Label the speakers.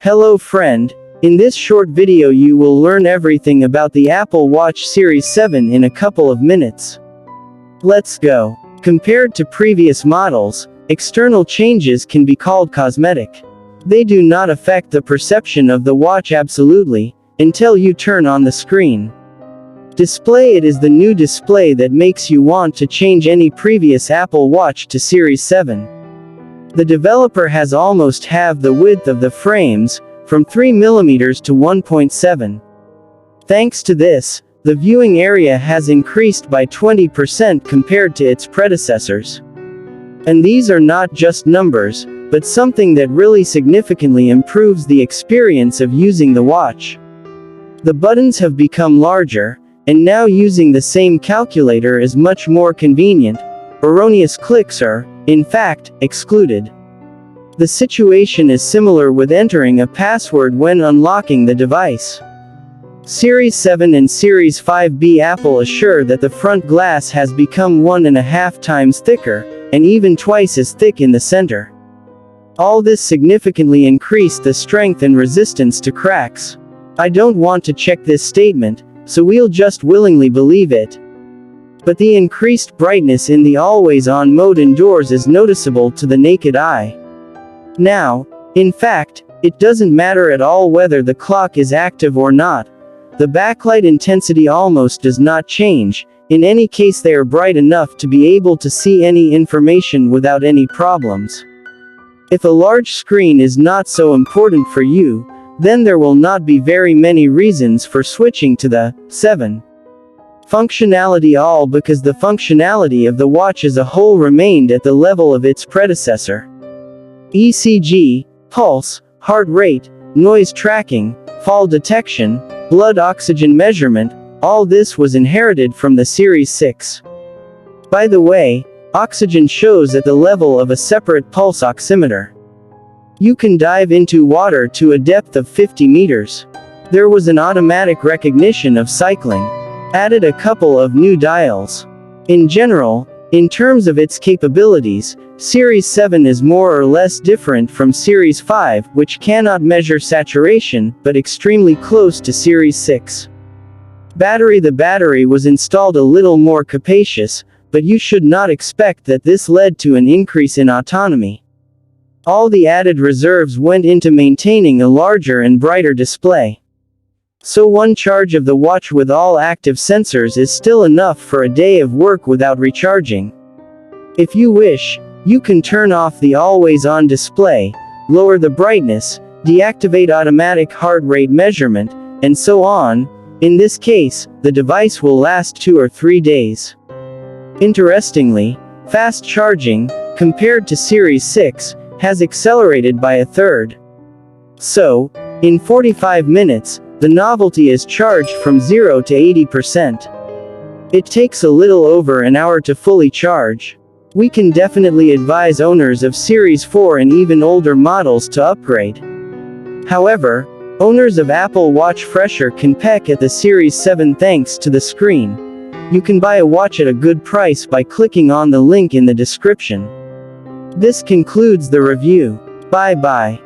Speaker 1: Hello friend, in this short video you will learn everything about the Apple Watch Series 7 in a couple of minutes. Let's go. Compared to previous models, external changes can be called cosmetic. They do not affect the perception of the watch absolutely, until you turn on the screen. Display: it is the new display that makes you want to change any previous Apple Watch to Series 7. The developer has almost halved the width of the frames, from 3mm to 1.7. Thanks to this, the viewing area has increased by 20% compared to its predecessors. And these are not just numbers, but something that really significantly improves the experience of using the watch. The buttons have become larger, and now using the same calculator is much more convenient. Erroneous clicks are, in fact, excluded. The situation is similar with entering a password when unlocking the device. Series 7 and Series 5B Apple assure that the front glass has become 1.5 times thicker, and even twice as thick in the center. All this significantly increased the strength and resistance to cracks. I don't want to check this statement, so we'll just willingly believe it. But the increased brightness in the always-on mode indoors is noticeable to the naked eye. Now, in fact, it doesn't matter at all whether the clock is active or not. The backlight intensity almost does not change. In any case, they are bright enough to be able to see any information without any problems. If a large screen is not so important for you, then there will not be very many reasons for switching to the 7. Functionality: all because the functionality of the watch as a whole remained at the level of its predecessor. ECG, pulse, heart rate, noise tracking, fall detection, blood oxygen measurement, all this was inherited from the Series 6. By the way, oxygen shows at the level of a separate pulse oximeter. You can dive into water to a depth of 50 meters. There was an automatic recognition of cycling. Added a couple of new dials. In general, in terms of its capabilities, Series 7 is more or less different from Series 5, which cannot measure saturation, but extremely close to Series 6. Battery: the battery was installed a little more capacious, but you should not expect that this led to an increase in autonomy. All the added reserves went into maintaining a larger and brighter display. So one charge of the watch with all active sensors is still enough for a day of work without recharging. If you wish, you can turn off the always-on display, lower the brightness, deactivate automatic heart rate measurement, and so on. In this case, the device will last 2 or 3 days. Interestingly, fast charging, compared to Series 6, has accelerated by 1/3. So, in 45 minutes, the novelty is charged from 0 to 80%. It takes a little over an hour to fully charge. We can definitely advise owners of Series 4 and even older models to upgrade. However, owners of Apple Watch Fresher can peck at the Series 7 thanks to the screen. You can buy a watch at a good price by clicking on the link in the description. This concludes the review. Bye bye.